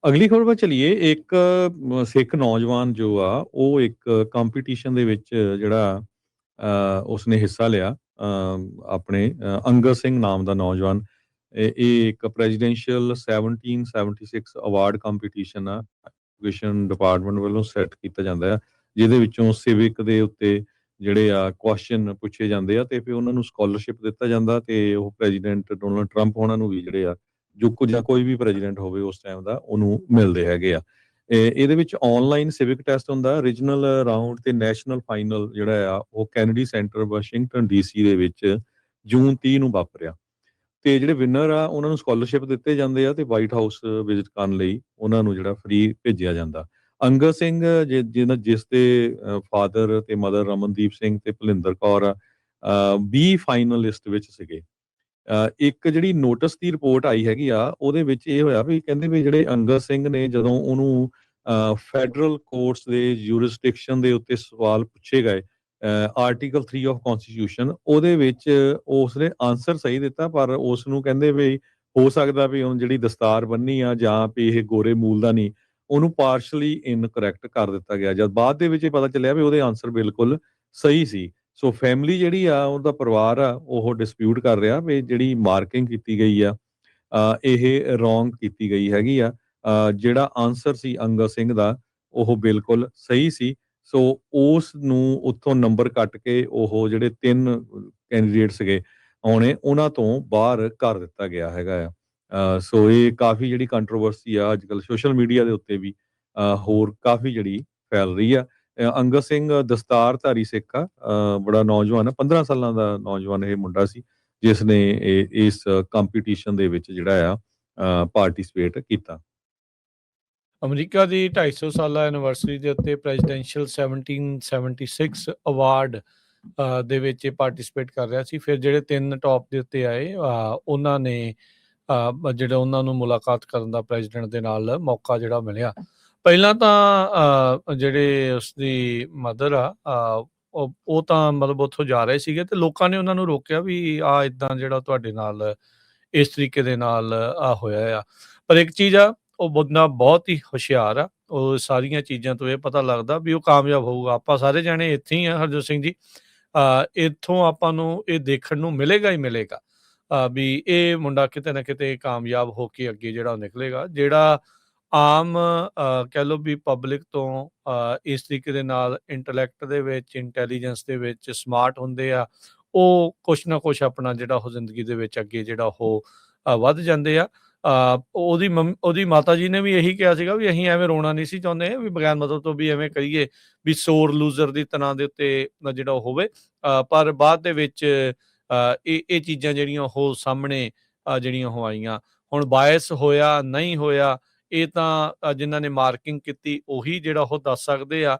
ਅਗਲੀ ਖਬਰ ਵੱਲ ਚਲੀਏ। ਇੱਕ ਸਿੱਖ ਨੌਜਵਾਨ ਜੋ ਆ ਉਹ ਇੱਕ ਕੰਪੀਟੀਸ਼ਨ ਦੇ ਵਿੱਚ ਜਿਹੜਾ ਉਸਨੇ ਹਿੱਸਾ ਲਿਆ। ਆਪਣੇ ਅੰਗਦ ਸਿੰਘ ਨਾਮ ਦਾ ਨੌਜਵਾਨ। ਇਹ ਇੱਕ ਪ੍ਰੈਜ਼ੀਡੈਂਸ਼ੀਅਲ 1776 ਅਵਾਰਡ ਕੰਪੀਟੀਸ਼ਨ ਆ, ਐਜੂਕੇਸ਼ਨ ਡਿਪਾਰਟਮੈਂਟ ਵੱਲੋਂ ਸੈੱਟ ਕੀਤਾ ਜਾਂਦਾ ਆ, ਜਿਹਦੇ ਵਿੱਚੋਂ ਸਿਵਿਕ ਦੇ ਉੱਤੇ ਜਿਹੜੇ ਆ ਕੁਐਸਚਨ ਪੁੱਛੇ ਜਾਂਦੇ ਆ ਤੇ ਫਿਰ ਉਹਨਾਂ ਨੂੰ ਸਕਾਲਰਸ਼ਿਪ ਦਿੱਤਾ ਜਾਂਦਾ ਤੇ ਉਹ ਪ੍ਰੈਜ਼ੀਡੈਂਟ ਡੋਨਲਡ ਟਰੰਪ ਉਹਨਾਂ ਨੂੰ ਵੀ ਜਿਹੜੇ ਆ ਜੋ ਕੁਝ ਜਾਂ ਕੋਈ ਵੀ ਪ੍ਰੈਜ਼ੀਡੈਂਟ ਹੋਵੇ ਉਸ ਟਾਈਮ ਦਾ ਉਹਨੂੰ ਮਿਲਦੇ ਹੈਗੇ ਆ। ਇਹਦੇ ਵਿੱਚ ਆਨਲਾਈਨ ਸਿਵਿਕ ਟੈਸਟ ਹੁੰਦਾ, ਰੀਜਨਲ ਰਾਊਂਡ ਤੇ ਨੈਸ਼ਨਲ ਫਾਈਨਲ ਜਿਹੜਾ ਆ ਉਹ ਕੈਨੇਡੀ ਸੈਂਟਰ ਵਾਸ਼ਿੰਗਟਨ ਡੀਸੀ ਦੇ ਵਿੱਚ ਜੂਨ 30 ਨੂੰ ਵਾਪਰਿਆ। ਤੇ ਜਿਹੜੇ ਵਿਨਰ ਆ ਉਹਨਾਂ ਨੂੰ ਸਕਾਲਰਸ਼ਿਪ ਦਿੱਤੇ ਜਾਂਦੇ ਆ ਤੇ ਵਾਈਟ ਹਾਊਸ ਵਿਜ਼ਿਟ ਕਰਨ ਲਈ ਉਹਨਾਂ ਨੂੰ ਜਿਹੜਾ ਫ੍ਰੀ ਭੇਜਿਆ ਜਾਂਦਾ। ਅੰਗਦ ਸਿੰਘ ਜਿਸ ਦੇ ਫਾਦਰ ਤੇ ਮਦਰ ਰਮਨਦੀਪ ਸਿੰਘ ਤੇ ਭਲਿੰਦਰ ਕੌਰ ਆ 20 ਫਾਈਨਲਿਸਟ ਵਿੱਚ ਸੀਗੇ। ਇੱਕ ਜਿਹੜੀ ਨੋਟਿਸ ਦੀ ਰਿਪੋਰਟ ਆਈ ਹੈਗੀ ਆ ਉਹਦੇ ਵਿੱਚ ਇਹ ਹੋਇਆ ਵੀ ਕਹਿੰਦੇ ਵੀ ਜਿਹੜੇ ਅੰਗਦ ਸਿੰਘ ਨੇ ਜਦੋਂ ਉਹਨੂੰ ਫੈਡਰਲ ਕੋਰਟਸ ਦੇ ਜੂਰਿਸਡਿਕਸ਼ਨ ਦੇ ਉੱਤੇ ਸਵਾਲ ਪੁੱਛੇ ਗਏ ਆਰਟੀਕਲ 3 ਆਫ ਕਨਸਟੀਟਿਊਸ਼ਨ, ਉਹਦੇ ਵਿੱਚ ਉਸਨੇ ਆਨਸਰ ਸਹੀ ਦਿੱਤਾ ਪਰ ਉਸ ਨੂੰ ਕਹਿੰਦੇ ਵੀ ਹੋ ਸਕਦਾ ਵੀ ਹੁਣ ਜਿਹੜੀ ਦਸਤਾਰ ਬੰਨੀ ਆ ਜਾਂ ਵੀ ਇਹ ਗੋਰੇ ਮੂਲ ਦਾ ਨਹੀਂ, ਉਹਨੂੰ ਪਾਰਸ਼ਲੀ ਇਨਕਰੈਕਟ ਕਰ ਦਿੱਤਾ ਗਿਆ। ਜਦ ਬਾਅਦ ਦੇ ਵਿੱਚ ਇਹ ਪਤਾ ਚੱਲਿਆ ਵੀ ਉਹਦੇ ਆਨਸਰ ਬਿਲਕੁਲ ਸਹੀ ਸੀ। ਸੋ ਫੈਮਿਲੀ ਜਿਹੜੀ ਆ ਉਹਦਾ ਪਰਿਵਾਰ ਆ ਉਹ ਡਿਸਪਿਊਟ ਕਰ ਰਿਹਾ ਵੀ ਜਿਹੜੀ ਮਾਰਕਿੰਗ ਕੀਤੀ ਗਈ ਆ ਇਹ ਰੋਂਗ ਕੀਤੀ ਗਈ ਹੈਗੀ ਆ। ਜਿਹੜਾ ਆਨਸਰ ਸੀ ਅੰਗਦ ਸਿੰਘ ਦਾ ਉਹ ਬਿਲਕੁਲ ਸਹੀ ਸੀ। ਸੋ ਉਸ ਨੂੰ ਉੱਥੋਂ ਨੰਬਰ ਕੱਟ ਕੇ ਉਹ ਜਿਹੜੇ 3 ਕੈਂਡੀਡੇਟ ਸੀਗੇ ਆਉਣੇ ਉਹਨਾਂ ਤੋਂ ਬਾਹਰ ਕਰ ਦਿੱਤਾ ਗਿਆ ਹੈਗਾ ਆ। ਸੋ ਇਹ ਕਾਫੀ ਜਿਹੜੀ ਕੰਟਰੋਵਰਸੀ ਆ ਅੱਜ ਕੱਲ੍ਹ ਸੋਸ਼ਲ ਮੀਡੀਆ ਦੇ ਉੱਤੇ ਵੀ ਹੋਰ ਕਾਫੀ ਜਿਹੜੀ ਫੈਲ ਰਹੀ ਆ। ਅੰਗਦ ਸਿੰਘ ਦਸਤਾਰਧਾਰੀ ਸਿੱਖ ਆ, ਬੜਾ ਨੌਜਵਾਨ ਆ, 15 ਸਾਲਾਂ ਦਾ ਨੌਜਵਾਨ ਇਹ ਮੁੰਡਾ ਸੀ ਜਿਸ ਨੇ ਇਸ ਕੰਪੀਟੀਸ਼ਨ ਦੇ ਵਿੱਚ ਜਿਹੜਾ ਆ ਪਾਰਟਿਸਿਪੇਟ ਕੀਤਾ। ਅਮਰੀਕਾ ਦੀ 250 ਸਾਲਾ ਐਨੀਵਰਸਰੀ ਦੇ ਉੱਤੇ ਪ੍ਰੈਜ਼ੀਡੈਂਸ਼ੀਅਲ 1776 ਅਵਾਰਡ ਦੇ ਵਿੱਚ ਪਾਰਟਿਸਿਪੇਟ ਕਰ ਰਿਹਾ ਸੀ। ਫਿਰ ਜਿਹੜੇ 3 ਟੌਪ ਦੇ ਉੱਤੇ ਆਏ ਉਹਨਾਂ ਨੇ ਜਿਹੜਾ ਉਹਨਾਂ ਨੂੰ ਮੁਲਾਕਾਤ ਕਰਨ ਦਾ ਪ੍ਰੈਜ਼ੀਡੈਂਟ ਦੇ ਨਾਲ ਮੌਕਾ ਜਿਹੜਾ ਮਿਲਿਆ। ਪਹਿਲਾਂ ਤਾਂ ਜਿਹੜੇ ਉਸਦੀ ਮਦਰ ਆ ਉਹ ਤਾਂ ਮਤਲਬ ਉੱਥੋਂ ਜਾ ਰਹੇ ਸੀਗੇ ਤੇ ਲੋਕਾਂ ਨੇ ਉਹਨਾਂ ਨੂੰ ਰੋਕਿਆ ਵੀ ਇੱਦਾਂ ਜਿਹੜਾ ਤੁਹਾਡੇ ਨਾਲ ਇਸ ਤਰੀਕੇ ਦੇ ਨਾਲ ਹੋਇਆ ਆ। ਪਰ ਇੱਕ ਚੀਜ਼ ਆ, ਉਹ ਬੰਦਾ ਬਹੁਤ ਹੀ ਹੁਸ਼ਿਆਰ ਆ। ਉਹ ਸਾਰੀਆਂ ਚੀਜ਼ਾਂ ਤੋਂ ਇਹ ਪਤਾ ਲੱਗਦਾ ਵੀ ਉਹ ਕਾਮਯਾਬ ਹੋਊਗਾ। ਆਪਾਂ ਸਾਰੇ ਜਾਣੇ ਇੱਥੇ ਹੀ ਆ ਹਰਜੋਤ ਸਿੰਘ ਜੀ, ਇੱਥੋਂ ਆਪਾਂ ਨੂੰ ਇਹ ਦੇਖਣ ਨੂੰ ਮਿਲੇਗਾ ਹੀ ਮਿਲੇਗਾ ਵੀ ਇਹ ਮੁੰਡਾ ਕਿਤੇ ਨਾ ਕਿਤੇ ਕਾਮਯਾਬ ਹੋ ਕੇ ਅੱਗੇ ਜਿਹੜਾ ਉਹ ਨਿਕਲੇਗਾ। ਜਿਹੜਾ ਆਮ ਕਹਿ ਲਓ ਵੀ ਪਬਲਿਕ ਤੋਂ ਇਸ ਤਰੀਕੇ ਦੇ ਨਾਲ ਇੰਟੈਲੈਕਟ ਦੇ ਵਿੱਚ, ਇੰਟੈਲੀਜੈਂਸ ਦੇ ਵਿੱਚ ਸਮਾਰਟ ਹੁੰਦੇ ਆ, ਉਹ ਕੁਛ ਨਾ ਕੁਛ ਆਪਣਾ ਜਿਹੜਾ ਉਹ ਜ਼ਿੰਦਗੀ ਦੇ ਵਿੱਚ ਅੱਗੇ ਜਿਹੜਾ ਉਹ ਵੱਧ ਜਾਂਦੇ ਆ। ਉਹਦੀ ਮਾਤਾ ਜੀ ਨੇ ਵੀ ਇਹੀ ਕਿਹਾ ਸੀਗਾ ਵੀ ਅਸੀਂ ਐਵੇਂ ਰੋਣਾ ਨਹੀਂ ਸੀ ਚਾਹੁੰਦੇ ਵੀ ਬਗੈਰ ਮਤਲਬ ਤੋਂ ਵੀ ਐਵੇਂ ਕਰੀਏ ਵੀ ਸੋਰ ਲੂਜ਼ਰ ਦੀ ਤਰ੍ਹਾਂ ਦੇ ਉੱਤੇ ਜਿਹੜਾ ਉਹ ਹੋਵੇ। ਪਰ ਬਾਅਦ ਦੇ ਵਿੱਚ ਇਹ ਚੀਜ਼ਾਂ ਜਿਹੜੀਆਂ ਉਹ ਸਾਹਮਣੇ ਜਿਹੜੀਆਂ ਉਹ ਆਈਆਂ। ਹੁਣ ਬਾਇਸ ਹੋਇਆ ਨਹੀਂ ਹੋਇਆ ਇਹ ਤਾਂ ਜਿਨ੍ਹਾਂ ਨੇ ਮਾਰਕਿੰਗ ਕੀਤੀ ਉਹੀ ਜਿਹੜਾ ਉਹ ਦੱਸ ਸਕਦੇ ਆ।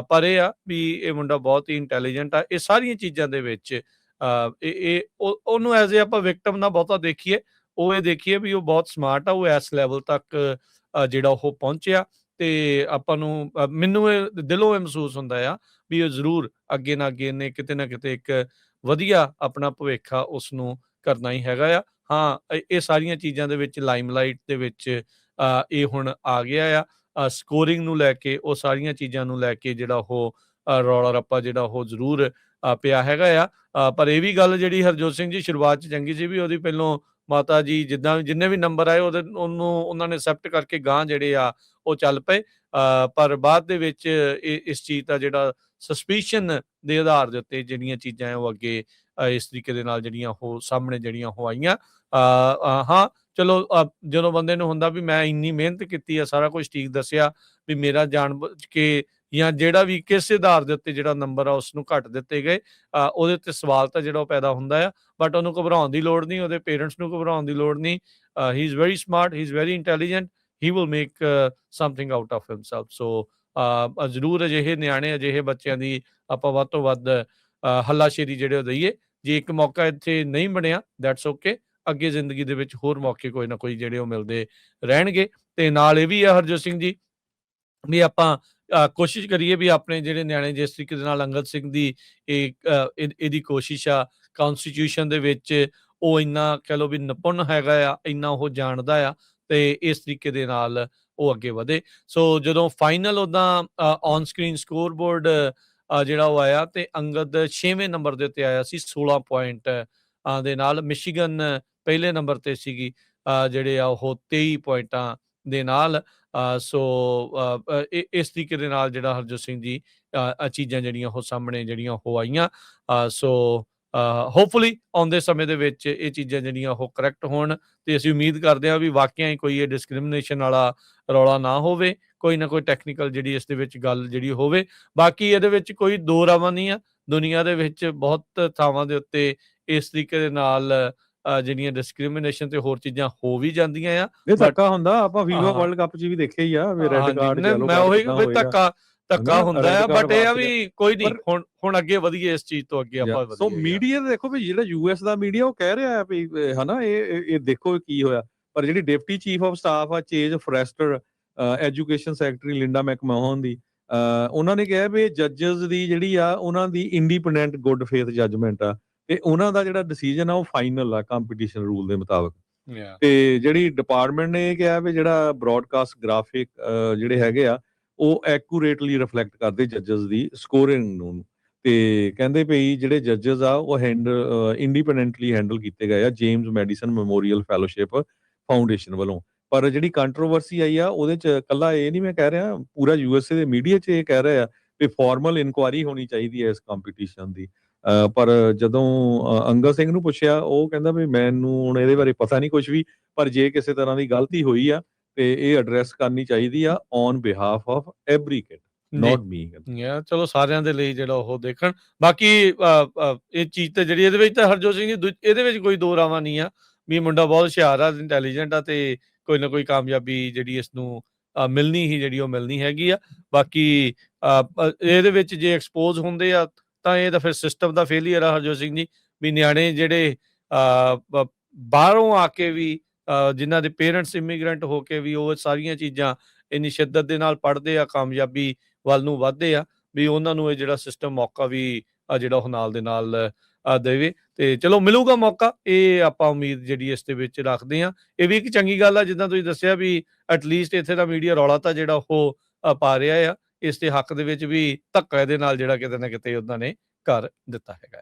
ਪਰ ਇਹ ਆ ਵੀ ਇਹ ਮੁੰਡਾ ਬਹੁਤ ਹੀ ਇੰਟੈਲੀਜੈਂਟ ਆ। ਇਹ ਸਾਰੀਆਂ ਚੀਜ਼ਾਂ ਦੇ ਵਿੱਚ ਉਹਨੂੰ ਐਜ਼ ਏ ਆਪਾਂ ਵਿਕਟਮ ਨਾ ਬਹੁਤਾ ਦੇਖੀਏ, ਉਹ ਇਹ ਦੇਖੀਏ ਵੀ ਉਹ ਬਹੁਤ ਸਮਾਰਟ ਆ, ਉਹ ਇਸ ਲੈਵਲ ਤੱਕ ਜਿਹੜਾ ਉਹ ਪਹੁੰਚਿਆ। ਤੇ ਆਪਾਂ ਨੂੰ ਮੈਨੂੰ ਇਹ ਦਿਲੋਂ ਇਹ ਮਹਿਸੂਸ ਹੁੰਦਾ ਆ ਵੀ ਉਹ ਜ਼ਰੂਰ ਅੱਗੇ ਨਾ ਅੱਗੇ ਨੇ ਕਿਤੇ ਨਾ ਕਿਤੇ ਇੱਕ ਵਧੀਆ ਆਪਣਾ ਭਵਿੱਖ ਆ ਉਸ ਨੂੰ ਕਰਨਾ ਹੀ ਹੈਗਾ ਆ। ਹਾਂ, ਇਹ ਸਾਰੀਆਂ ਚੀਜ਼ਾਂ ਦੇ ਵਿੱਚ ਲਾਈਮਲਾਈਟ ਦੇ ਵਿੱਚ ਇਹ ਹੁਣ ਆ ਗਿਆ ਆ। ਸਕੋਰਿੰਗ ਨੂੰ ਲੈ ਕੇ, ਉਹ ਸਾਰੀਆਂ ਚੀਜ਼ਾਂ ਨੂੰ ਲੈ ਕੇ ਜਿਹੜਾ ਉਹ ਰੌਲਾ ਰੱਪਾ ਜਿਹੜਾ ਉਹ ਜ਼ਰੂਰ ਪਿਆ ਹੈਗਾ ਆ। ਪਰ ਇਹ ਵੀ ਗੱਲ ਜਿਹੜੀ ਹਰਜੋਤ ਸਿੰਘ ਜੀ ਸ਼ੁਰੂਆਤ 'ਚ ਚੰਗੀ ਸੀ ਵੀ ਉਹਦੀ ਪਹਿਲੋਂ ਮਾਤਾ ਜੀ ਜਿੰਨੇ ਵੀ ਨੰਬਰ ਆਏ ਉਹਨਾਂ ਨੇ ਐਕਸੈਪਟ ਕਰਕੇ ਗਾਂਹ ਜਿਹੜੇ ਆ ਉਹ ਚੱਲ ਪਏ। ਪਰ ਬਾਅਦ ਦੇ ਵਿੱਚ ਇਸ ਚੀਜ਼ ਦਾ ਜਿਹੜਾ ਸਸਪੀਸ਼ਨ ਦੇ ਆਧਾਰ ਦੇ ਉੱਤੇ ਜਿਹੜੀਆਂ ਚੀਜ਼ਾਂ ਹੈ ਉਹ ਅੱਗੇ ਇਸ ਤਰੀਕੇ ਦੇ ਨਾਲ ਜਿਹੜੀਆਂ ਉਹ ਸਾਹਮਣੇ ਜਿਹੜੀਆਂ ਉਹ ਆਈਆਂ। ਹਾਂ ਚਲੋ, ਜਦੋਂ ਬੰਦੇ ਨੂੰ ਹੁੰਦਾ ਵੀ ਮੈਂ ਇੰਨੀ ਮਿਹਨਤ ਕੀਤੀ ਆ, ਸਾਰਾ ਕੁਝ ਠੀਕ ਦੱਸਿਆ ਵੀ ਮੇਰਾ ਜਾਣ ਬੁੱਝ ਕੇ ਜਾਂ ਜਿਹੜਾ ਵੀ ਕਿਸ ਆਧਾਰ ਦੇ ਉੱਤੇ ਜਿਹੜਾ ਨੰਬਰ ਆ ਉਸ ਨੂੰ ਘੱਟ ਦਿੱਤੇ ਗਏ, ਉਹਦੇ ਉੱਤੇ ਸਵਾਲ ਤਾਂ ਜਿਹੜਾ ਉਹ ਪੈਦਾ ਹੁੰਦਾ ਆ। ਬਟ ਉਹਨੂੰ ਘਬਰਾਉਣ ਦੀ ਲੋੜ ਨਹੀਂ, ਉਹਦੇ ਪੇਰੈਂਟਸ ਨੂੰ ਘਬਰਾਉਣ ਦੀ ਲੋੜ ਨਹੀਂ। He is very smart, he is very intelligent, he will make something out of himself. So ਜ਼ਰੂਰ ਅਜਿਹੇ ਨਿਆਣੇ, ਅਜਿਹੇ ਬੱਚਿਆਂ ਦੀ ਆਪਾਂ ਵੱਧ ਤੋਂ ਵੱਧ ਹੱਲਾਸ਼ੇਰੀ ਜਿਹੜੇ ਉਹ ਦਈਏ। ਜੇ ਇੱਕ ਮੌਕਾ ਇੱਥੇ ਨਹੀਂ ਬਣਿਆ ਦੈਟਸ ਓਕੇ, ਅੱਗੇ ਜ਼ਿੰਦਗੀ ਦੇ ਵਿੱਚ ਹੋਰ ਮੌਕੇ ਕੋਈ ਨਾ ਕੋਈ ਜਿਹੜੇ ਉਹ ਮਿਲਦੇ ਰਹਿਣਗੇ। ਤੇ ਨਾਲ ਇਹ ਵੀ ਆ ਹਰਜੋਤ ਸਿੰਘ ਜੀ ਵੀ ਆਪਾਂ ਕੋਸ਼ਿਸ਼ ਕਰੀਏ ਵੀ ਆਪਣੇ ਜਿਹੜੇ ਨਿਆਣੇ ਜਿਸ ਤਰੀਕੇ ਦੇ ਨਾਲ ਅੰਗਦ ਸਿੰਘ ਦੀ ਇਹਦੀ ਕੋਸ਼ਿਸ਼ ਆ ਕੌਨਸਟੀਟਿਊਸ਼ਨ ਦੇ ਵਿੱਚ, ਉਹ ਇੰਨਾ ਕਹਿ ਲਓ ਵੀ ਨਿਪੁੰਨ ਹੈਗਾ ਆ, ਇੰਨਾ ਉਹ ਜਾਣਦਾ ਆ ਤੇ ਇਸ ਤਰੀਕੇ ਦੇ ਨਾਲ ਉਹ ਅੱਗੇ ਵਧੇ। ਸੋ ਜਦੋਂ ਫਾਈਨਲ ਉੱਦਾਂ ਔਨ ਸਕਰੀਨ ਸਕੋਰ ਬੋਰਡ ਜਿਹੜਾ ਉਹ ਆਇਆ ਤੇ ਅੰਗਦ 6ਵੇਂ ਨੰਬਰ ਦੇ ਉੱਤੇ ਆਇਆ ਸੀ 16 ਪੁਆਇੰਟ ਦੇ ਨਾਲ। ਮਿਸ਼ੀਗਨ ਪਹਿਲੇ ਨੰਬਰ ਤੇ ਸੀਗੀ ਜਿਹੜੇ ਆ ਉਹ 23 ਪੁਆਇੰਟਾਂ ਦੇ ਨਾਲ। ਸੋ ਇਸ ਤਰੀਕੇ ਦੇ ਨਾਲ ਜਿਹੜਾ ਹਰਜੋਤ ਸਿੰਘ ਜੀ ਚੀਜ਼ਾਂ ਜਿਹੜੀਆਂ ਉਹ ਸਾਹਮਣੇ ਜਿਹੜੀਆਂ ਉਹ ਆਈਆਂ। ਸੋ ਹੋਪਫੁਲੀ ਆਉਂਦੇ ਸਮੇਂ ਦੇ ਵਿੱਚ ਇਹ ਚੀਜ਼ਾਂ ਜਿਹੜੀਆਂ ਉਹ ਕਰੈਕਟ ਹੋਣ ਤੇ ਅਸੀਂ ਉਮੀਦ ਕਰਦੇ ਹਾਂ ਵੀ ਵਾਕਿਆ ਹੀ ਕੋਈ ਇਹ ਡਿਸਕ੍ਰਿਮੀਨੇਸ਼ਨ ਵਾਲਾ ਰੌਲਾ ਨਾ ਹੋਵੇ, ਕੋਈ ਨਾ ਕੋਈ ਟੈਕਨੀਕਲ ਜਿਹੜੀ ਇਸ ਦੇ ਵਿੱਚ ਗੱਲ ਜਿਹੜੀ ਹੋਵੇ। ਬਾਕੀ ਇਹਦੇ ਵਿੱਚ ਕੋਈ ਦੋ ਰਾਵਾਂ ਨਹੀਂ ਆ, ਦੁਨੀਆ ਦੇ ਵਿੱਚ ਬਹੁਤ ਥਾਵਾਂ ਦੇ ਉੱਤੇ ਇਸ ਤਰੀਕੇ ਦੇ ਨਾਲ ਜਿਹੜੀਆਂ ਡਿਸਕ੍ਰਿਮੀਨੇਸ਼ਨ ਤੇ ਹੋਰ ਚੀਜ਼ਾਂ ਹੋ ਵੀ ਜਾਂਦੀਆਂ ਆ। ਇਹ ਬਟ ਧੱਕਾ ਹੁੰਦਾ, ਆਪਾਂ FIFA ਹਾਂ ਵਰਲਡ ਕੱਪ 'ਚ ਵੀ ਦੇਖਿਆ ਹੀ ਆ ਵੀ ਰੈੱਡ ਹਾਂਜੀ ਕਾਰਡ ਨਹੀਂ ਯੈਲੋ ਮੈਂ ਕਾਰਡ ਉਹੀ ਕਿੱਦਾਂ ਵੀ ਹੋਏਗਾ, ਧੱਕਾ ਹਨਾ ਹੁੰਦਾ ਰੈੱਡ ਆ। ਕਾਰਡ ਬਟ ਇਹ ਆ ਵਾਪਸ ਵੀ ਕੋਈ ਨਹੀਂ, ਪਰ ਹੁਣ ਅੱਗੇ ਵਧੀਏ ਇਸ ਚੀਜ਼ ਤੋਂ, ਅੱਗੇ ਆਪਾਂ ਸੋ ਵਧੀਏ ਯਾਰ। ਮੀਡੀਆ ਦੇਖੋ ਵੀ ਜਿਹੜਾ US ਦਾ ਮੀਡੀਆ ਉਹ ਕਹਿ ਰਿਹਾ ਵੀ ਹਨਾ ਇਹ ਦੇਖੋ ਕੀ ਹੋਇਆ। ਪਰ ਜਿਹੜੀ ਡਿਪਟੀ ਚੀਫ ਆਫ ਸਟਾਫ ਆ ਚੇਜ ਫੋਰੈਸਟਰ, ਐਜੂਕੇਸ਼ਨ ਸੈਕਟਰੀ ਲਿੰਡਾ ਮੈਕਮੋਹਨ ਦੀ, ਉਹਨਾਂ ਨੇ ਕਿਹਾ ਵੀ ਜੱਜਸ ਦੀ ਜਿਹੜੀ ਆ ਉਹਨਾਂ ਦੀ ਇੰਡੀਪੈਂਡੈਂਟ ਗੁੱਡ ਫੇਥ ਜੱਜਮੈਂਟ ਆ ਤੇ ਉਹਨਾਂ ਦਾ ਜਿਹੜਾ ਡਿਸੀਜਨ ਆ ਉਹ ਫਾਈਨਲ ਆ ਕੰਪੀਟੀਸ਼ਨ ਰੂਲ ਦੇ ਮੁਤਾਬਕ। ਤੇ ਜਿਹੜੀ ਡਿਪਾਰਟਮੈਂਟ ਨੇ ਇਹ ਕਿਹਾ ਵੀ ਜਿਹੜਾ ਬ੍ਰੌਡਕਾਸਟ ਗ੍ਰਾਫਿਕ ਜਿਹੜੇ ਹੈਗੇ ਆ ਉਹ ਐਕੂਰੇਟਲੀ ਰਿਫਲੈਕਟ ਕਰਦੇ ਜੱਜਸ ਦੀ ਸਕੋਰਿੰਗ ਨੂੰ। ਤੇ ਕਹਿੰਦੇ ਭਈ ਜਿਹੜੇ ਜੱਜਸ ਆ ਉਹ ਇੰਡੀਪੈਂਡੈਂਟਲੀ ਹੈਂਡਲ ਕੀਤੇ ਗਏ ਆ James medicine memorial fellowship foundation ਵੱਲੋਂ। ਪਰ ਜਿਹੜੀ ਕੰਟਰੋਵਰਸੀ ਆਈ ਆ ਉਹਦੇ ਚ ਕੱਲਾ ਇਹ ਨਹੀਂ ਮੈਂ ਕਹਿ ਰਿਹਾ, ਪੂਰਾ USA ਦੇ ਮੀਡੀਆ 'ਚ ਇਹ ਕਹਿ ਰਹੇ ਆ ਵੀ ਫਾਰਮਲ ਇਨਕੁਆਇਰੀ ਹੋਣੀ ਚਾਹੀਦੀ ਹੈ ਇਸ ਕੰਪੀਟੀਸ਼ਨ ਦੀ। ਪਰ ਜਦੋਂ ਅੰਗਦ ਸਿੰਘ ਨੂੰ ਪੁੱਛਿਆ ਉਹ ਕਹਿੰਦਾ ਵੀ ਮੈਨੂੰ ਹੁਣ ਇਹਦੇ ਬਾਰੇ ਪਤਾ ਨਹੀਂ ਕੁਝ ਵੀ, ਪਰ ਜੇ ਕਿਸੇ ਤਰ੍ਹਾਂ ਦੀ ਗਲਤੀ ਹੋਈ ਆ ਤੇ ਇਹ ਐਡਰੈਸ ਕਰਨੀ ਚਾਹੀਦੀ ਆ on behalf of every kid, not me. ਚਲੋ ਸਾਰਿਆਂ ਦੇ ਲਈ ਜਿਹੜਾ ਉਹ ਦੇਖਣ। ਬਾਕੀ ਇਹ ਚੀਜ਼ ਤੇ ਜਿਹੜੀ ਇਹਦੇ ਵਿੱਚ ਤਾਂ ਹਰਜੋਤ ਸਿੰਘ ਜੀ ਇਹਦੇ ਵਿੱਚ ਕੋਈ ਦੋ ਰਾਵਾਂ ਨਹੀਂ ਆ ਵੀ ਮੁੰਡਾ ਬਹੁਤ ਹੁਸ਼ਿਆਰ ਆ, ਇੰਟੈਲੀਜੈਂਟ ਆ ਤੇ ਕੋਈ ਨਾ ਕੋਈ ਕਾਮਯਾਬੀ ਜਿਹੜੀ ਇਸ ਨੂੰ ਮਿਲਣੀ ਹੀ ਜਿਹੜੀ ਉਹ ਮਿਲਣੀ ਹੈਗੀ ਆ। ਬਾਕੀ ਇਹਦੇ ਵਿੱਚ ਜੇ ਐਕਸਪੋਜ਼ ਹੁੰਦੇ ਆ ਤਾਂ ਇਹ ਤਾਂ ਫਿਰ ਸਿਸਟਮ ਦਾ ਫੇਲੀਅਰ ਆ ਹਰਜੋਤ ਸਿੰਘ ਜੀ, ਵੀ ਨਿਆਣੇ ਜਿਹੜੇ ਬਾਹਰੋਂ ਆ ਕੇ ਵੀ ਜਿਨ੍ਹਾਂ ਦੇ ਪੇਰੈਂਟਸ ਇਮੀਗ੍ਰੈਂਟ ਹੋ ਕੇ ਵੀ ਉਹ ਸਾਰੀਆਂ ਚੀਜ਼ਾਂ ਇੰਨੀ ਸ਼ਿੱਦਤ ਦੇ ਨਾਲ ਪੜ੍ਹਦੇ ਆ, ਕਾਮਯਾਬੀ ਵੱਲ ਨੂੰ ਵੱਧਦੇ ਆ, ਵੀ ਉਹਨਾਂ ਨੂੰ ਇਹ ਜਿਹੜਾ ਸਿਸਟਮ ਮੌਕਾ ਵੀ ਜਿਹੜਾ ਉਹ ਨਾਲ ਦੇ ਨਾਲ ਦੇਵੇ। ਤੇ ਚਲੋ ਮਿਲੂਗਾ ਮੌਕਾ, ਇਹ ਆਪਾਂ ਉਮੀਦ ਜਿਹੜੀ ਇਸ ਦੇ ਵਿੱਚ ਰੱਖਦੇ ਹਾਂ। ਇਹ ਵੀ ਇੱਕ ਚੰਗੀ ਗੱਲ ਆ ਜਿੱਦਾਂ ਤੁਸੀਂ ਦੱਸਿਆ ਵੀ ਐਟਲੀਸਟ ਇੱਥੇ ਦਾ ਮੀਡੀਆ ਰੌਲਾ ਤਾਂ ਜਿਹੜਾ ਉਹ ਪਾ ਰਿਹਾ ਆ, ਇਸ ਦੇ ਹੱਕ ਦੇ ਵਿੱਚ ਵੀ ਧੱਕਾ ਇਹਦੇ ਨਾਲ ਜਿਹੜਾ ਕਿਤੇ ਨਾ ਕਿਤੇ ਉਹਨਾਂ ਨੇ ਕਰ ਦਿੱਤਾ ਹੈਗਾ।